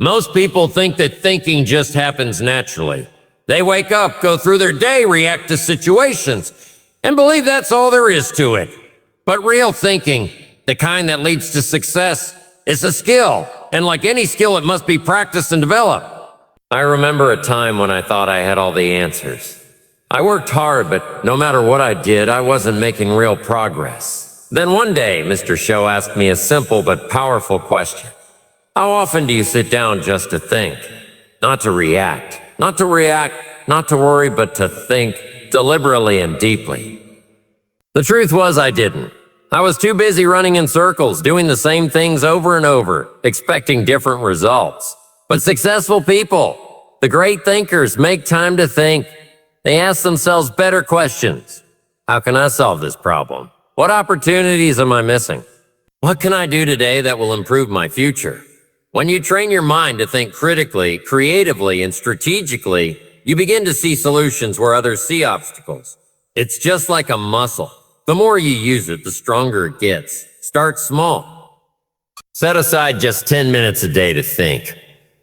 Most people think that thinking just happens naturally. They wake up, go through their day, react to situations, and believe that's all there is to it. But real thinking, the kind that leads to success, is a skill, and like any skill, it must be practiced and developed. I remember a time when I thought I had all the answers. I worked hard, but no matter what I did, I wasn't making real progress. Then one day, Mr. Show asked me a simple but powerful question. How often do you sit down just to think? Not to react. Not to worry, but to think deliberately and deeply. The truth was I didn't. I was too busy running in circles, doing the same things over and over, expecting different results. But successful people, the great thinkers, make time to think. They ask themselves better questions. How can I solve this problem? What opportunities am I missing? What can I do today that will improve my future? When you train your mind to think critically, creatively, and strategically, you begin to see solutions where others see obstacles. It's just like a muscle. The more you use it, the stronger it gets. Start small. Set aside just 10 minutes a day to think.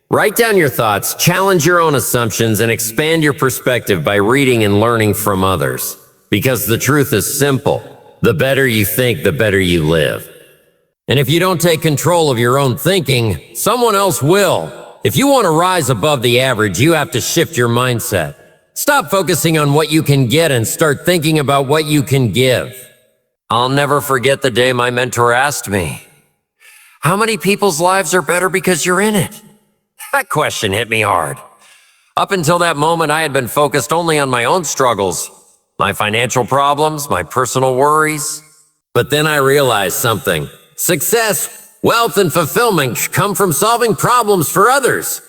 Write down your thoughts, challenge your own assumptions, and expand your perspective by reading and learning from others. Because the truth is simple. The better you think, the better you live. And if you don't take control of your own thinking, someone else will. If you want to rise above the average, you have to shift your mindset. Stop focusing on what you can get and start thinking about what you can give. I'll never forget the day my mentor asked me, "How many people's lives are better because you're in it?" That question hit me hard. Up until that moment, I had been focused only on my own struggles, my financial problems, my personal worries. But then I realized something. Success, wealth, and fulfillment come from solving problems for others.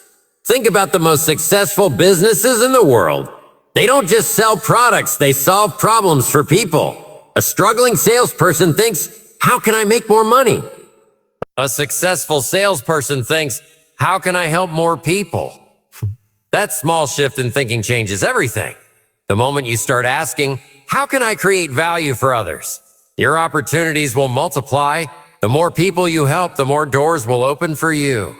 Think about the most successful businesses in the world. They don't just sell products, they solve problems for people. A struggling salesperson thinks, how can I make more money? A successful salesperson thinks, how can I help more people? That small shift in thinking changes everything. The moment you start asking, how can I create value for others? Your opportunities will multiply. The more people you help, the more doors will open for you.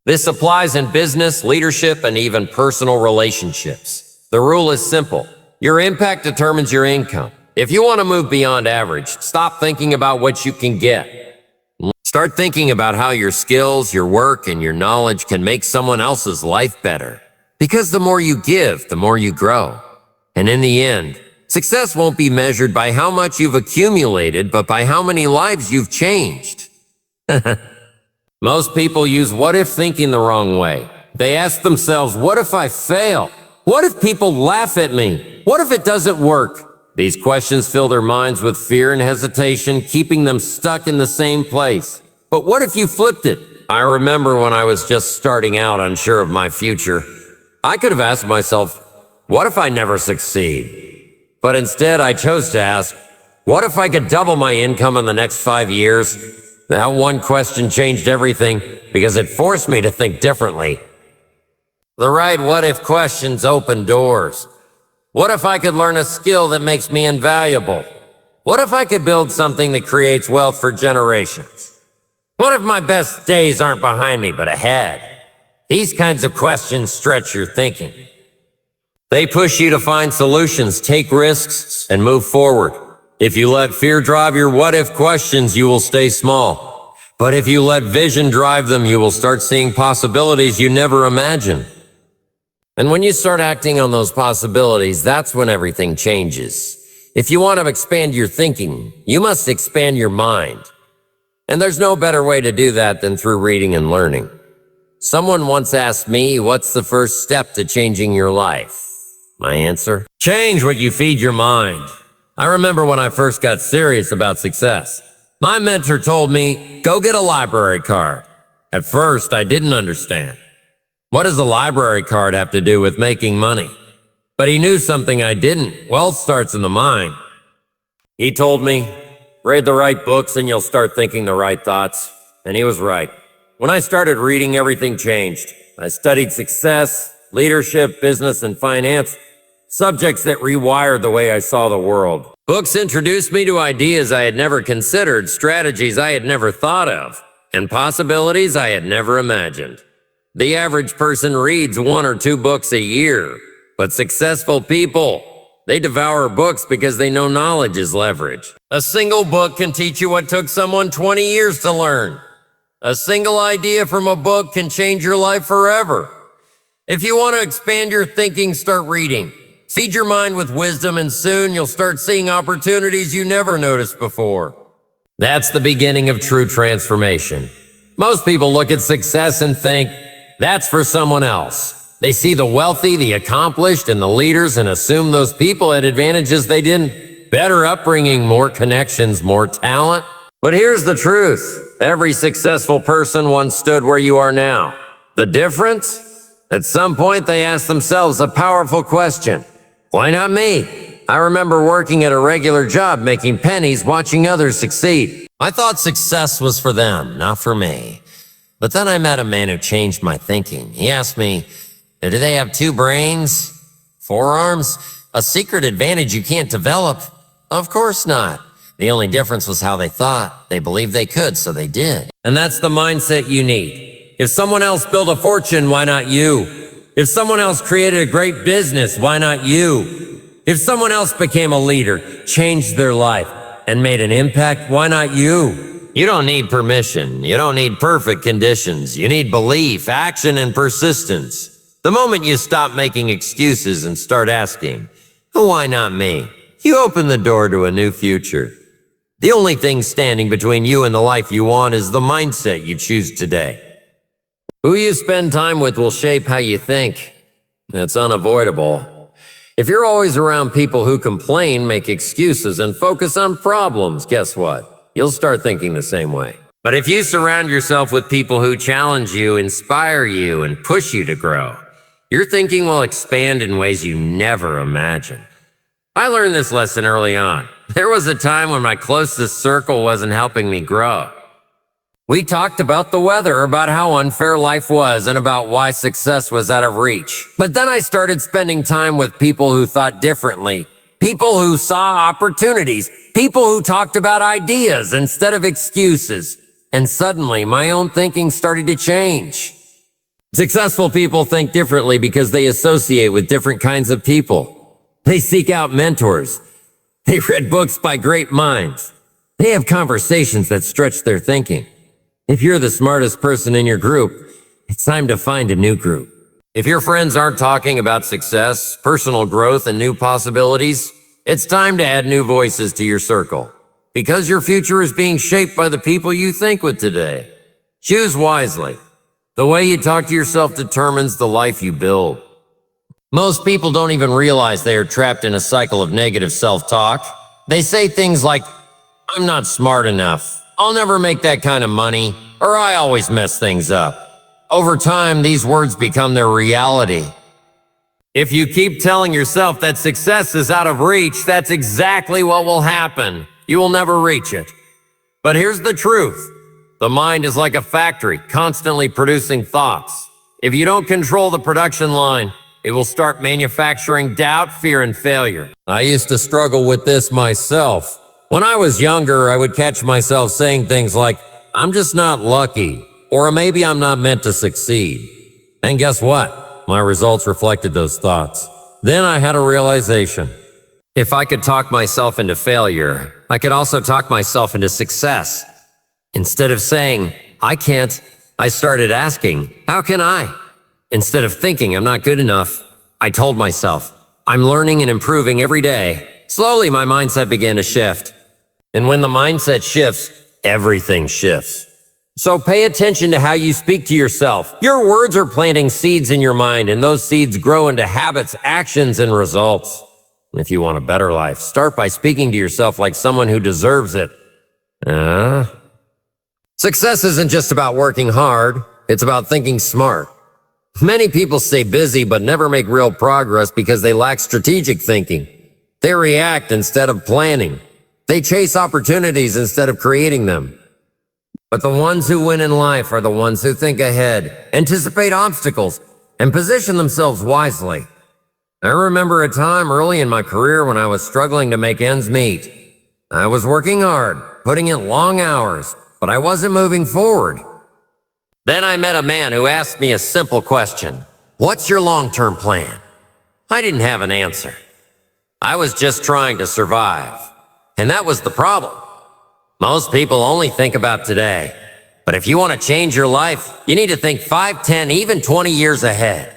This applies in business, leadership, and even personal relationships. The rule is simple. Your impact determines your income. If you want to move beyond average, stop thinking about what you can get. Start thinking about how your skills, your work, and your knowledge can make someone else's life better. Because the more you give, the more you grow. And in the end, success won't be measured by how much you've accumulated, but by how many lives you've changed. Most people use what-if thinking the wrong way. They ask themselves, what if I fail? What if people laugh at me? What if it doesn't work? These questions fill their minds with fear and hesitation, keeping them stuck in the same place. But what if you flipped it? I remember when I was just starting out, unsure of my future, I could have asked myself, what if I never succeed? But instead, I chose to ask, what if I could double my income in the next 5 years? That one question changed everything because it forced me to think differently. The right what-if questions open doors. What if I could learn a skill that makes me invaluable? What if I could build something that creates wealth for generations? What if my best days aren't behind me but ahead? These kinds of questions stretch your thinking. They push you to find solutions, take risks, and move forward. If you let fear drive your what-if questions, you will stay small. But if you let vision drive them, you will start seeing possibilities you never imagined. And when you start acting on those possibilities, that's when everything changes. If you want to expand your thinking, you must expand your mind. And there's no better way to do that than through reading and learning. Someone once asked me, what's the first step to changing your life? My answer? Change what you feed your mind. I remember when I first got serious about success. My mentor told me, go get a library card. At first, I didn't understand. What does a library card have to do with making money? But he knew something I didn't. Wealth starts in the mind. He told me, read the right books and you'll start thinking the right thoughts. And he was right. When I started reading, everything changed. I studied success, leadership, business, and finance, subjects that rewired the way I saw the world. Books introduced me to ideas I had never considered, strategies I had never thought of, and possibilities I had never imagined. The average person reads 1 or 2 books a year, but successful people, they devour books because they know knowledge is leverage. A single book can teach you what took someone 20 years to learn. A single idea from a book can change your life forever. If you want to expand your thinking, start reading. Feed your mind with wisdom, and soon you'll start seeing opportunities you never noticed before. That's the beginning of true transformation. Most people look at success and think, that's for someone else. They see the wealthy, the accomplished, and the leaders and assume those people had advantages they didn't. Better upbringing, more connections, more talent. But here's the truth. Every successful person once stood where you are now. The difference? At some point, they asked themselves a powerful question. Why not me? I remember working at a regular job, making pennies, watching others succeed. I thought success was for them, not for me. But then I met a man who changed my thinking. He asked me, do they have 2 brains? 4 arms? A secret advantage you can't develop? Of course not. The only difference was how they thought. They believed they could, so they did. And that's the mindset you need. If someone else built a fortune, why not you? If someone else created a great business, why not you? If someone else became a leader, changed their life, and made an impact, why not you? You don't need permission. You don't need perfect conditions. You need belief, action, and persistence. The moment you stop making excuses and start asking, why not me? You open the door to a new future. The only thing standing between you and the life you want is the mindset you choose today. Who you spend time with will shape how you think. That's unavoidable. If you're always around people who complain, make excuses, and focus on problems, guess what? You'll start thinking the same way. But if you surround yourself with people who challenge you, inspire you, and push you to grow, your thinking will expand in ways you never imagined. I learned this lesson early on. There was a time when my closest circle wasn't helping me grow. We talked about the weather, about how unfair life was, and about why success was out of reach. But then I started spending time with people who thought differently, people who saw opportunities, people who talked about ideas instead of excuses. And suddenly, my own thinking started to change. Successful people think differently because they associate with different kinds of people. They seek out mentors. They read books by great minds. They have conversations that stretch their thinking. If you're the smartest person in your group, it's time to find a new group. If your friends aren't talking about success, personal growth, and new possibilities, it's time to add new voices to your circle. Because your future is being shaped by the people you think with today. Choose wisely. The way you talk to yourself determines the life you build. Most people don't even realize they are trapped in a cycle of negative self-talk. They say things like, I'm not smart enough. I'll never make that kind of money, or I always mess things up. Over time, these words become their reality. If you keep telling yourself that success is out of reach, that's exactly what will happen. You will never reach it. But here's the truth. The mind is like a factory, constantly producing thoughts. If you don't control the production line, it will start manufacturing doubt, fear, and failure. I used to struggle with this myself. When I was younger, I would catch myself saying things like, I'm just not lucky, or maybe I'm not meant to succeed. And guess what? My results reflected those thoughts. Then I had a realization. If I could talk myself into failure, I could also talk myself into success. Instead of saying, I can't, I started asking, how can I? Instead of thinking I'm not good enough, I told myself, I'm learning and improving every day. Slowly, my mindset began to shift. And when the mindset shifts, everything shifts. So pay attention to how you speak to yourself. Your words are planting seeds in your mind, and those seeds grow into habits, actions, and results. If you want a better life, start by speaking to yourself like someone who deserves it. Success isn't just about working hard. It's about thinking smart. Many people stay busy but never make real progress because they lack strategic thinking. They react instead of planning. They chase opportunities instead of creating them. But the ones who win in life are the ones who think ahead, anticipate obstacles, and position themselves wisely. I remember a time early in my career when I was struggling to make ends meet. I was working hard, putting in long hours, but I wasn't moving forward. Then I met a man who asked me a simple question. What's your long-term plan? I didn't have an answer. I was just trying to survive. And that was the problem. Most people only think about today. But if you want to change your life, you need to think 5, 10, even 20 years ahead.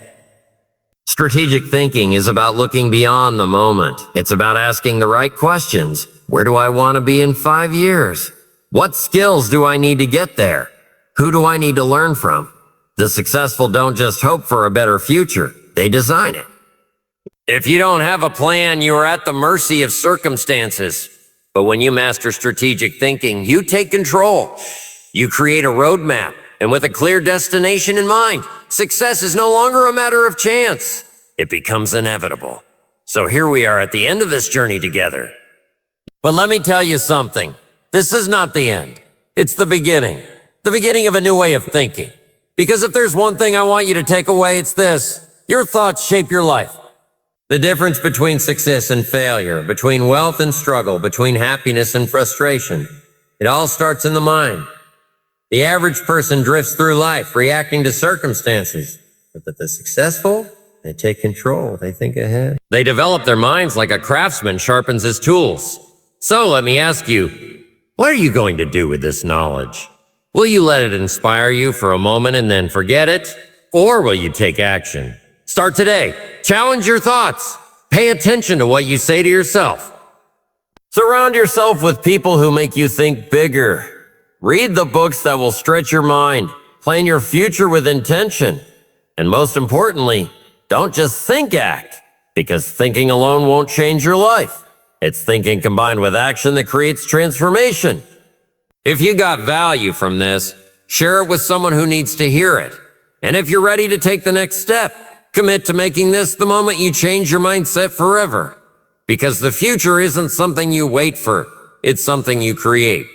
Strategic thinking is about looking beyond the moment. It's about asking the right questions. Where do I want to be in 5 years? What skills do I need to get there? Who do I need to learn from? The successful don't just hope for a better future, they design it. If you don't have a plan, you are at the mercy of circumstances. But when you master strategic thinking, you take control. You create a roadmap, and with a clear destination in mind, success is no longer a matter of chance. It becomes inevitable. So here we are at the end of this journey together. But let me tell you something. This is not the end. It's the beginning of a new way of thinking. Because if there's one thing I want you to take away, it's this. Your thoughts shape your life. The difference between success and failure, between wealth and struggle, between happiness and frustration, it all starts in the mind. The average person drifts through life reacting to circumstances, but the successful, they take control, they think ahead. They develop their minds like a craftsman sharpens his tools. So let me ask you, what are you going to do with this knowledge? Will you let it inspire you for a moment and then forget it? Or will you take action? Start today. Challenge your thoughts. Pay attention to what you say to yourself. Surround yourself with people who make you think bigger. Read the books that will stretch your mind. Plan your future with intention. And most importantly, don't just think, act. Because thinking alone won't change your life. It's thinking combined with action that creates transformation. If you got value from this, share it with someone who needs to hear it. And if you're ready to take the next step, commit to making this the moment you change your mindset forever. Because the future isn't something you wait for, it's something you create.